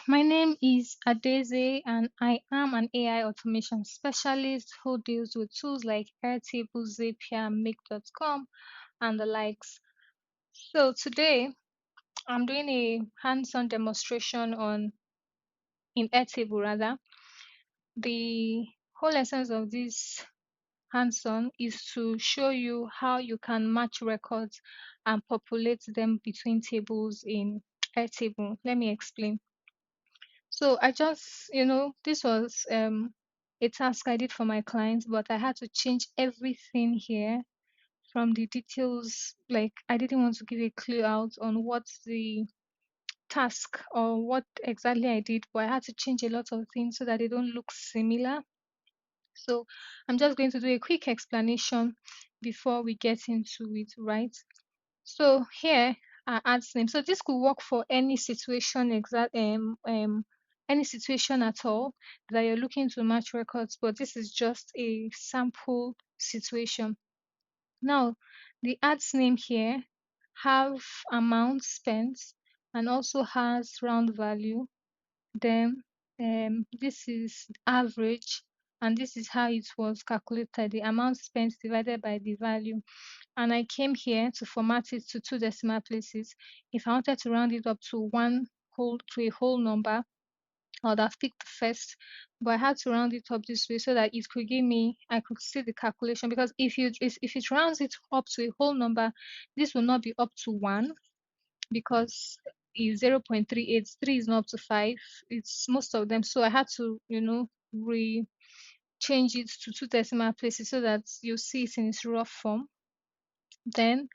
My name is Adeze and I am an AI automation specialist who deals with tools like Airtable, Zapier, Make.com, and the likes. So today I'm doing a hands-on demonstration on in Airtable rather. The whole essence of this hands-on is to show you how you can match records and populate them between tables in Airtable. Let me explain. So I just, this was a task I did for my clients, but I had to change everything here from the details. Like I didn't want to give a clue out on what's the task or what exactly I did, but I had to change a lot of things so that they don't look similar. So I'm just going to do a quick explanation before we get into it, right? So here are adds name. So this could work for any situation any situation at all that you're looking to match records, but this is just a sample situation. Now the ads name here have amount spent and also has round value. Then this is average and this is how it was calculated, the amount spent divided by the value. And I came here to format it to 2 decimal places. If I wanted to round it up to a whole number, I would have picked the first, but I had to round it up this way so that it could give me, I could see the calculation. Because if it rounds it up to a whole number, this will not be up to 1 because it's 0.38. 3 is not up to 5. It's most of them. So I had to, change it to 2 decimal places so that you see it in its raw form. Then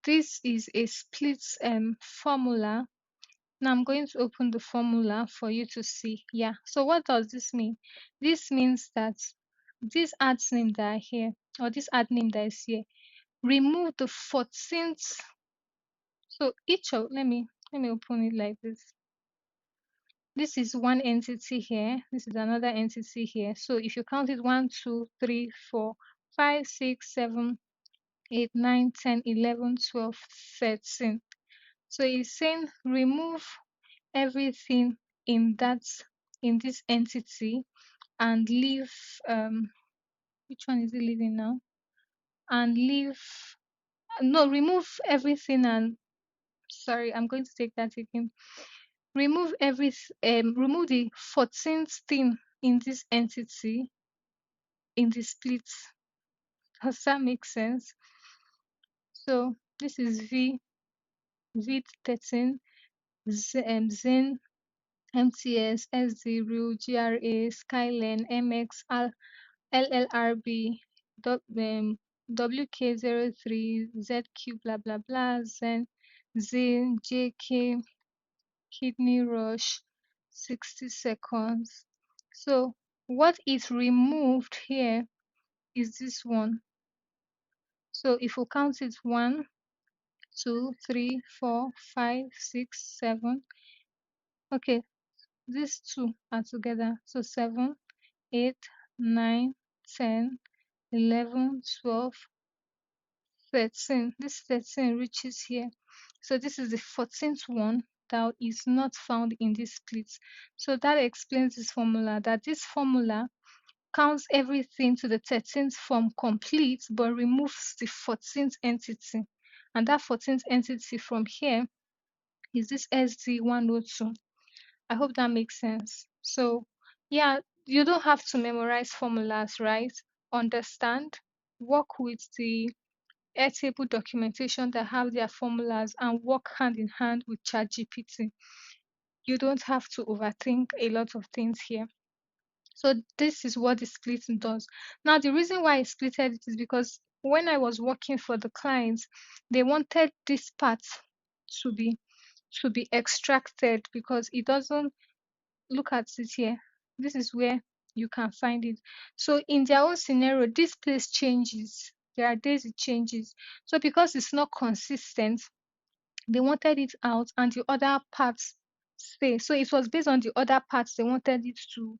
this is a split formula. Now I'm going to open the formula for you to see. Yeah, so what does this mean? This means that this ads name that are here, or this ad name that is here, remove the 14th. So each of, let me open it like this. This is one entity here. This is another entity here. So if you count it 1, 2, 3, 4, 5, 6, 7, 8, 9, 10, 11, 12, 13. So it's saying remove everything in this entity and leave which one is it leaving now? And leave no, remove everything and sorry, I'm going to take that again. Remove remove the 14th thing in this entity in the split. Does that make sense? So this is V13, Zen, MTS, SD, Real, GRA, Skyline, MX, LLRB, WK03, ZQ, blah, blah, blah, Zen, Z, JK, Kidney Rush, 60 seconds. So what is removed here is this one. So if we count it 1, 2, 3, 4, 5, 6, 7. Okay, these two are together. So 7, 8, 9, 10, 11, 12, 13. This 13 reaches here. So this is the 14th one that is not found in this split. So that explains this formula, that this formula counts everything to the 13th form complete, but removes the 14th entity. And that 14th entity from here is this SD102. I hope that makes sense. So yeah, you don't have to memorize formulas, right? Understand, work with the Airtable documentation that have their formulas and work hand in hand with ChatGPT. You don't have to overthink a lot of things here. So this is what the splitting does. Now the reason why I splitted it is because when I was working for the clients, they wanted this part to be extracted because it doesn't look at it here. This is where you can find it. So in their own scenario, this place changes. There are days it changes. So because it's not consistent, they wanted it out and the other parts stay. So it was based on the other parts they wanted it to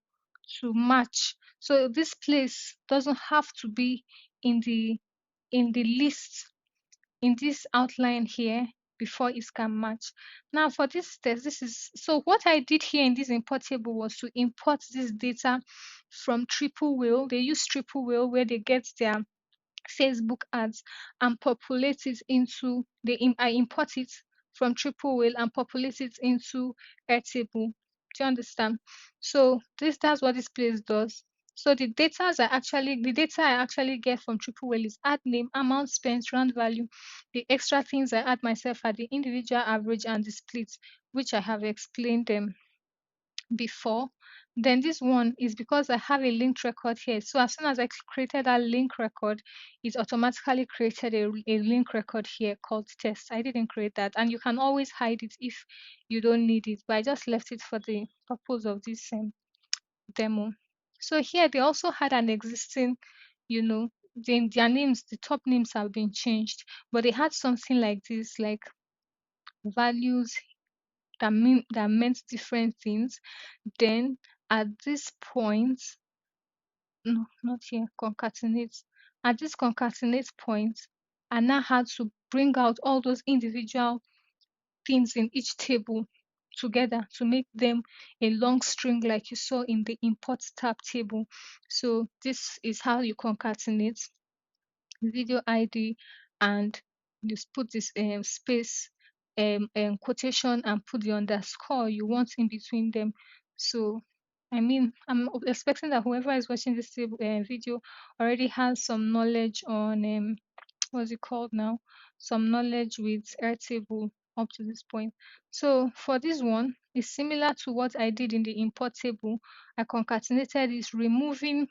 match. So this place doesn't have to be in the list in this outline here before it can match. Now for this test, this is so what I did here in this import table was to import this data from Triple Whale. They use Triple Whale where they get their Facebook ads and populate it into I import it from Triple Whale and populate it into Airtable. Do you understand? So that's what this place does. So the data I actually get from Triple Whale is ad name, amount spent, round value. The extra things I add myself are the individual average and the split, which I have explained them before. Then this one is because I have a linked record here. So as soon as I created that link record, it automatically created a link record here called test. I didn't create that. And you can always hide it if you don't need it. But I just left it for the purpose of this demo. So here they also had an existing, their names, the top names have been changed. But they had something like this, like values that meant different things. Then at this point, no, not here, concatenate. At this concatenate point, I now had to bring out all those individual things in each table together to make them a long string like you saw in the import tab table. So this is how you concatenate video ID and just put this space quotation and put the underscore you want in between them. So I mean, I'm expecting that whoever is watching this video already has some knowledge on what's it called now, some knowledge with Airtable up to this point. So for this one, it's similar to what I did in the import table. I concatenated this, removing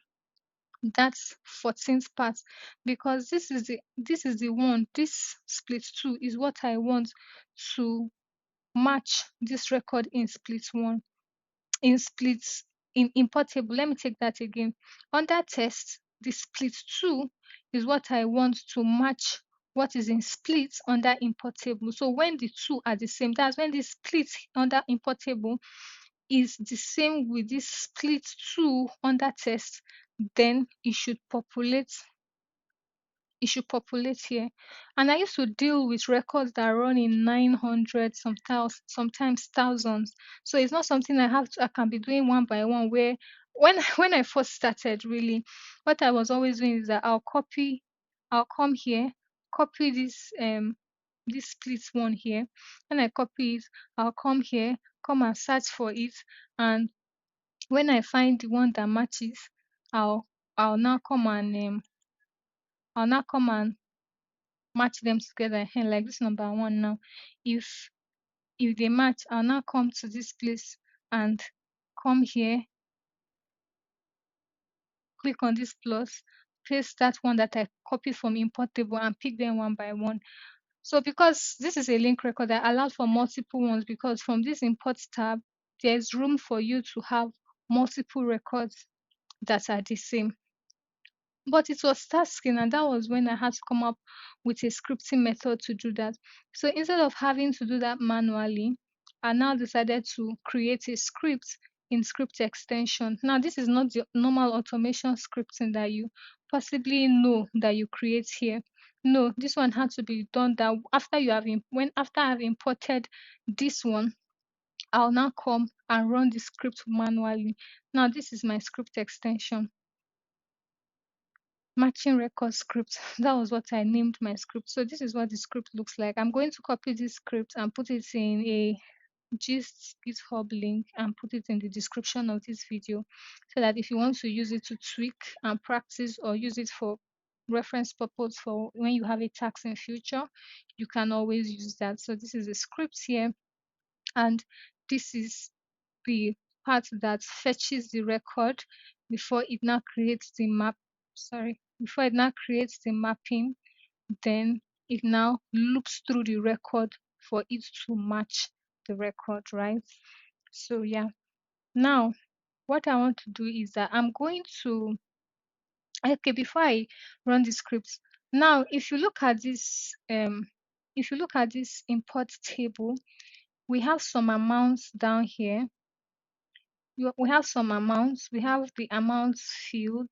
that's 14th part, because this is the one, this split 2 is what I want to match this record in split 1, in splits, in importable. Let me take that again. Under test, the split 2 is what I want to match what is in split under importable. So when the two are the same, that's when the split under importable is the same with this split 2 under test, then it should populate here. And I used to deal with records that run in 900, sometimes thousands. So it's not something I can be doing one by one. Where when I first started, really, what I was always doing is that I'll come here, copy this split one here. When I copy it, I'll come here, come and search for it, and when I find the one that matches, I'll I'll now come and match them together. And like this number one now, if they match, I'll now come to this place and come here, click on this plus, paste that one that I copied from import table and pick them one by one. So because this is a link record, I allowed for multiple ones, because from this import tab, there's room for you to have multiple records that are the same. But it was tasking, and that was when I had to come up with a scripting method to do that. So instead of having to do that manually, I now decided to create a script in script extension. Now, this is not the normal automation scripting that you possibly know that you create here. No, this one had to be done that after I've imported this one, I'll now come and run the script manually. Now, this is my script extension. Matching record script. That was what I named my script. So this is what the script looks like. I'm going to copy this script and put it in a GitHub link and put it in the description of this video, so that if you want to use it to tweak and practice, or use it for reference purpose for when you have a task in future, you can always use that. So this is the script here, and this is the part that fetches the record before it now creates the map. Before it now creates the mapping, then it now loops through the record for it to match the record, right? So yeah, now what I want to do is that I'm going to, okay, before I run the script, now if you look at this import table, we have some amounts down here. We have some amounts. We have the amounts field.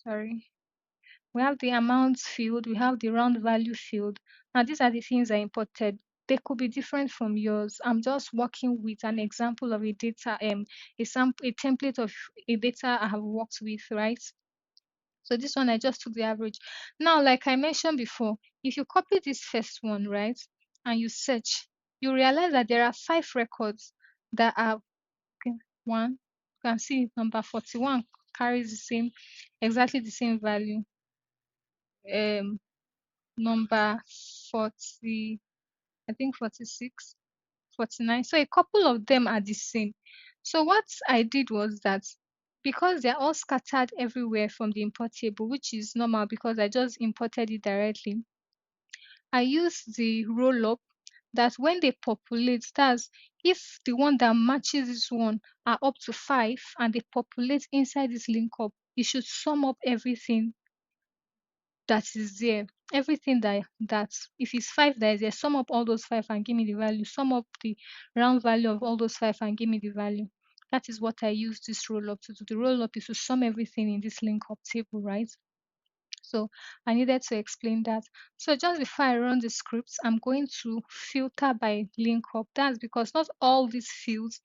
We have the amounts field. We have the round value field. Now, these are the things I imported. They could be different from yours. I'm just working with an example of a data, a template of a data I have worked with, right? So this one I just took the average. Now, like I mentioned before, if you copy this first one, right, and you search, you realize that there are 5 records that are okay, one. You can see number 41 carries the same, exactly the same value. Um, number 40, I think 46, 49. So a couple of them are the same. So what I did was that because they're all scattered everywhere from the import table, which is normal because I just imported it directly, I use the roll up that when they populate, that's if the one that matches this one are up to 5 and they populate inside this link up, it should sum up everything that is there. Everything that if it's 5 that is there, sum up all those 5 and give me the value. Sum up the round value of all those 5 and give me the value. That is what I use this roll up to do. The roll up is to sum everything in this link up table, right? So I needed to explain that. So just before I run the scripts, I'm going to filter by link up. That's because not all these fields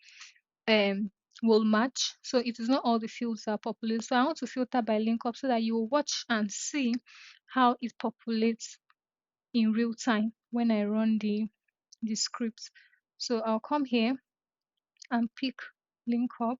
um will match. So it is not all the fields are populated. So I want to filter by link up so that you will watch and see how it populates in real time when I run the script. So I'll come here and pick link up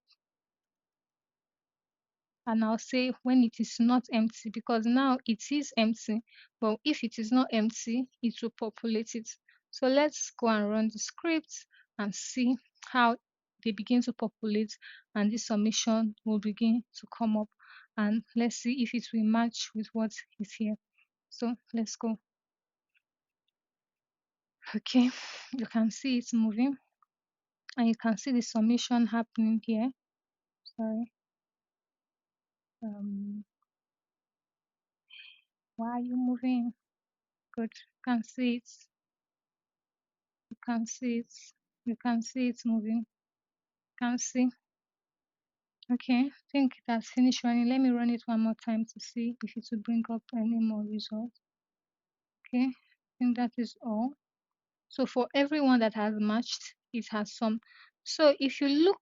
and I'll say when it is not empty because now it is empty, but if it is not empty, it will populate it. So let's go and run the script and see how they begin to populate and this summation will begin to come up, and let's see if it will match with what is here. So let's go. Okay, you can see it's moving and you can see the summation happening here. Sorry. um why are you moving? Good. You can see it. You can see it. You can see it moving. You can see. Okay, I think it has finished running. Let me run it one more time to see if it will bring up any more results. Okay, I think that is all. So for everyone that has matched, it has some. So if you look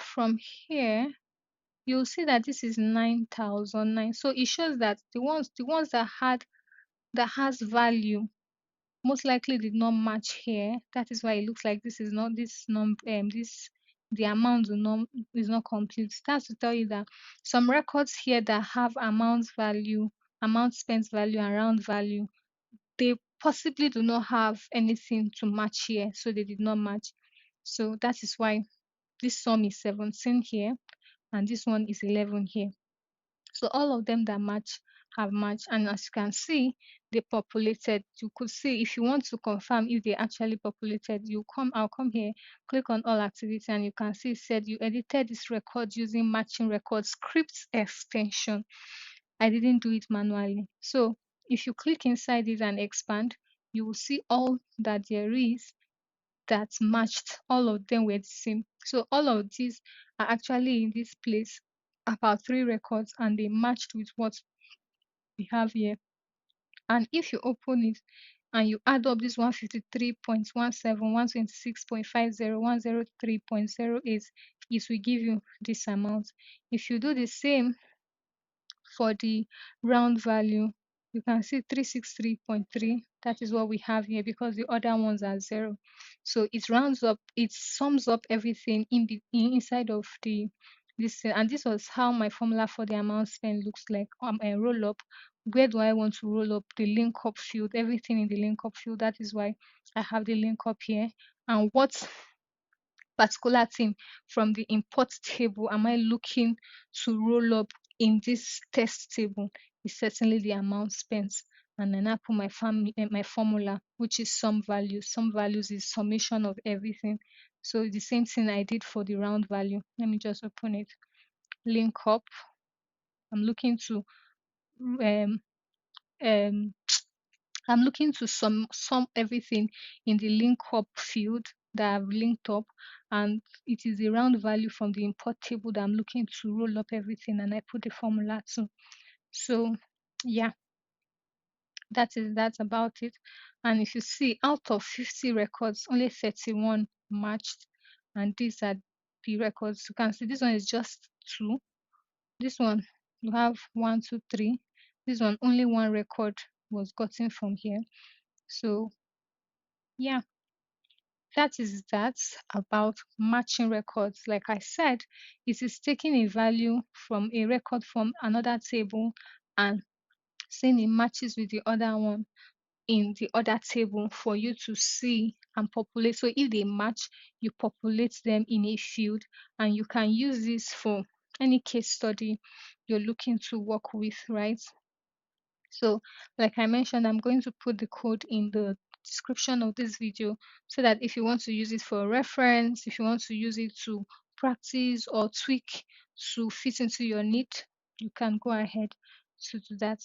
from here, you'll see that this is 9,009. So it shows that the ones that has value most likely did not match here. That is why it looks like this is not this this the amount is not complete. That's to tell you that some records here that have amount value, amount spent value, and round value, they possibly do not have anything to match here, so they did not match. So that is why this sum is 17 here and this one is 11 here. So all of them that match have matched, and as you can see, they populated. You could see if you want to confirm if they actually populated, I'll come here, click on all activity, and you can see it said you edited this record using matching record script extension. I didn't do it manually. So if you click inside it and expand, you will see all that there is that matched. All of them were the same. So all of these are actually in this place, about 3 records, and they matched with what we have here. And if you open it and you add up this 153.17, 126.50, 103.08, it will give you this amount. If you do the same for the round value, you can see 363.3. That is what we have here because the other ones are 0. So it rounds up, it sums up everything inside of this. And this was how my formula for the amount spent looks like. A roll up. Where do I want to roll up? The link up field, everything in the link up field. That is why I have the link up here. And what particular thing from the import table am I looking to roll up in this test table? Is certainly the amount spent. And then I put my formula, which is sum values. Sum values is summation of everything. So the same thing I did for the round value. Let me just open it. Link up. I'm looking to um, um, I'm looking to sum everything in the link up field that I've linked up, and it is the round value from the import table that I'm looking to roll up everything, and I put the formula too. So yeah, That's about it. And if you see, out of 50 records, only 31 matched, and these are the records. You can see this one is just two. This one you have one, two, three. This one only one record was gotten from here. So yeah, that's about matching records. Like I said, it is taking a value from a record from another table and saying it matches with the other one in the other table for you to see and populate. So if they match, you populate them in a field, and you can use this for any case study you're looking to work with, right? So like I mentioned, I'm going to put the code in the description of this video so that if you want to use it for reference, if you want to use it to practice or tweak to fit into your need, you can go ahead to do that.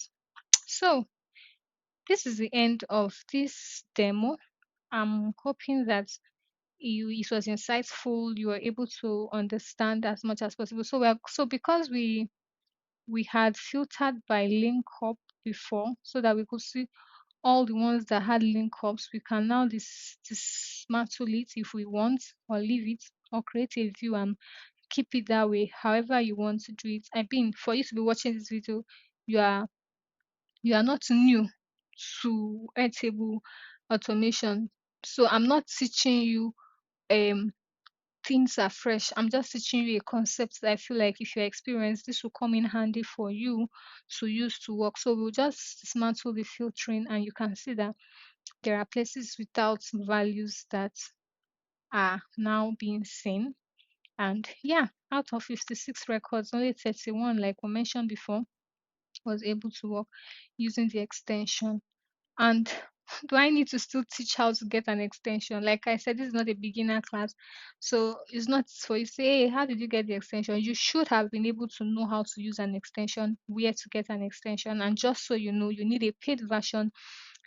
So this is the end of this demo. I'm hoping that it was insightful. You were able to understand as much as possible. So because we had filtered by link up before, so that we could see all the ones that had link ups, we can now dismantle it if we want, or leave it, or create a view and keep it that way. However you want to do it. I mean, for you to be watching this video, you are you are not new to Airtable automation. So I'm not teaching you um things are fresh. I'm just teaching you a concept that I feel like if you're experienced, this will come in handy for you to use to work. So we'll just dismantle the filtering, and you can see that there are places without values that are now being seen. And yeah, out of 56 records, only 31, like we mentioned before, was able to work using the extension. And do I need to still teach how to get an extension? Like I said, this is not a beginner class. So it's not for you to say, hey, how did you get the extension? You should have been able to know how to use an extension, where to get an extension. And just so you know, you need a paid version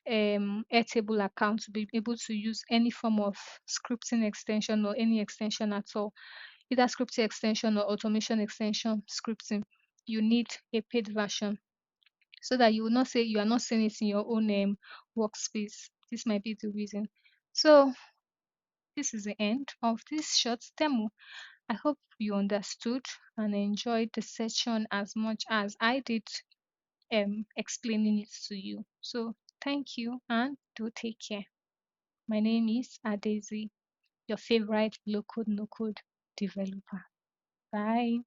Airtable account to be able to use any form of scripting extension or any extension at all, either scripting extension or automation extension scripting. You need a paid version so that you will not say you are not seeing it in your own workspace. This might be the reason. So this is the end of this short demo. I hope you understood and enjoyed the session as much as I did explaining it to you. So thank you and do take care. My name is Adezi, your favorite low code no code developer. Bye.